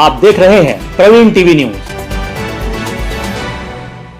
आप देख रहे हैं प्रवीण टीवी न्यूज।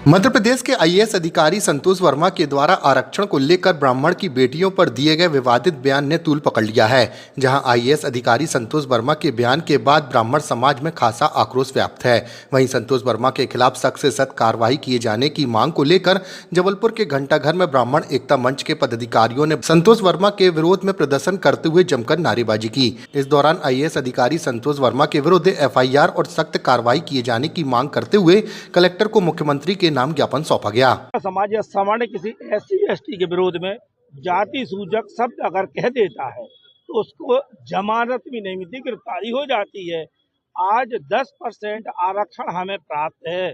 मध्य प्रदेश के आईएएस अधिकारी संतोष वर्मा के द्वारा आरक्षण को लेकर ब्राह्मण की बेटियों पर दिए गए विवादित बयान ने तूल पकड़ लिया है। जहां आईएएस अधिकारी संतोष वर्मा के बयान के बाद ब्राह्मण समाज में खासा आक्रोश व्याप्त है। वहीं संतोष वर्मा के खिलाफ सख्त से सख्त कार्रवाई किए जाने की मांग को लेकर जबलपुर के घंटाघर में ब्राह्मण एकता मंच के पदाधिकारियों ने संतोष वर्मा के विरोध में प्रदर्शन करते हुए जमकर नारेबाजी की। इस दौरान आईएएस अधिकारी संतोष वर्मा के विरुद्ध एफआईआर और सख्त कार्रवाई किए जाने की मांग करते हुए कलेक्टर को मुख्यमंत्री के नाम ज्ञापन सौंपा गया। समाज या सामान्य किसी SC/ST के विरोध में जाति सूचक शब्द अगर कह देता है तो उसको जमानत भी नहीं मिलती, गिरफ्तारी हो जाती है। आज 10% आरक्षण हमें प्राप्त है,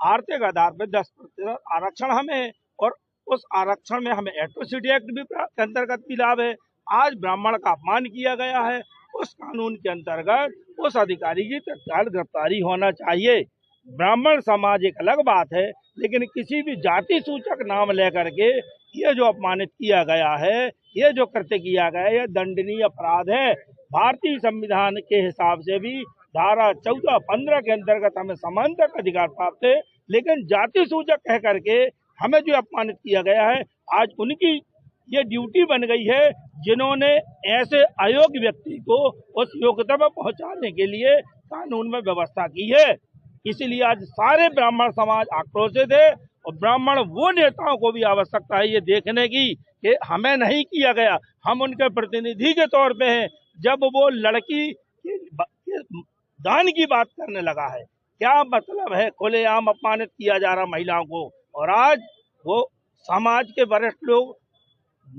आर्थिक आधार पर 10% आरक्षण हमें, और उस आरक्षण में हमें एट्रोसिटी एक्ट भी के अंतर्गत भी लाभ है। आज ब्राह्मण का अपमान किया गया है, उस कानून के अंतर्गत उस अधिकारी की तत्काल गिरफ्तारी होना चाहिए। ब्राह्मण समाज एक अलग बात है, लेकिन किसी भी जाति सूचक नाम लेकर के ये जो अपमानित किया गया है, ये जो कृत्य किया गया है, यह दंडनीय अपराध है। भारतीय संविधान के हिसाब से भी धारा 14-15 के अंतर्गत हमें समानता का अधिकार प्राप्त है, लेकिन जाति सूचक कह करके हमें जो अपमानित किया गया है, आज उनकी ये ड्यूटी बन गई है, जिन्होंने ऐसे अयोग्य व्यक्ति को उस योग्यता पर पहुंचाने के लिए कानून में व्यवस्था की है। इसीलिए आज सारे ब्राह्मण समाज आक्रोशित है, और ब्राह्मण वो नेताओं को भी आवश्यकता है ये देखने की कि हमें नहीं किया गया, हम उनके प्रतिनिधि के तौर पे हैं। जब वो लड़की के दान की बात करने लगा है, क्या मतलब है खुलेआम अपमानित किया जा रहा महिलाओं को, और आज वो समाज के वरिष्ठ लोग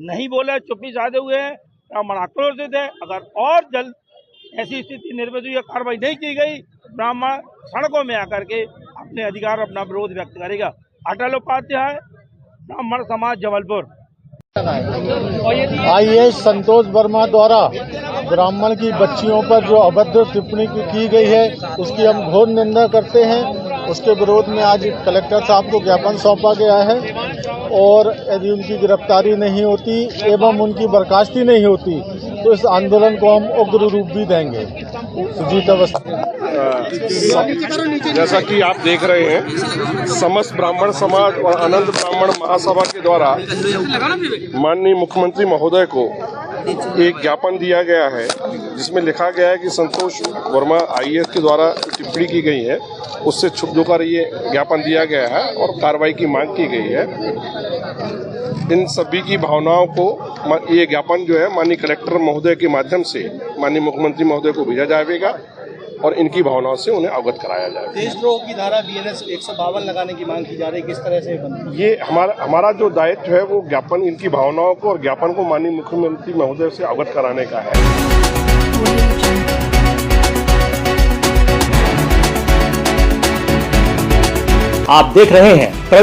नहीं बोले, चुप्पी साधे हुए हैं। ब्राह्मण आक्रोशित है। अगर और जल्द ऐसी स्थिति निर्मित हुई, कार्रवाई नहीं की गई, ब्राह्मण सड़कों में आकर के अपने अधिकार, अपना विरोध व्यक्त करेगा। अटल उपाध्याय, ब्राह्मण समाज, जबलपुर। आईएएस संतोष वर्मा द्वारा ब्राह्मण की बच्चियों पर जो अभद्र टिप्पणी की गई है, उसकी हम घोर निंदा करते हैं। उसके विरोध में आज कलेक्टर साहब को ज्ञापन सौंपा गया है, और यदि उनकी गिरफ्तारी नहीं होती एवं उनकी बर्खास्ती नहीं होती तो इस आंदोलन को हम उग्र रूप भी देंगे। सुजीत अवस्थी। जैसा कि आप देख रहे हैं, समस्त ब्राह्मण समाज और अनंत ब्राह्मण महासभा के द्वारा माननीय मुख्यमंत्री महोदय को एक ज्ञापन दिया गया है, जिसमें लिखा गया है कि संतोष वर्मा आईएएस के द्वारा टिप्पणी की गई है, उससे छुप होकर ये ज्ञापन दिया गया है और कार्रवाई की मांग की गई है। इन सभी की भावनाओं को ये ज्ञापन जो है माननीय कलेक्टर महोदय के माध्यम से माननीय मुख्यमंत्री महोदय को भेजा जाएगा, और इनकी भावनाओं से उन्हें अवगत कराया जाएगा। देशद्रोह की धारा BNS 152 लगाने की मांग की जा रही है, किस तरह से बनी? ये हमारा जो दायित्व है वो ज्ञापन, इनकी भावनाओं को और ज्ञापन को माननीय मुख्यमंत्री महोदय से अवगत कराने का है। आप देख रहे हैं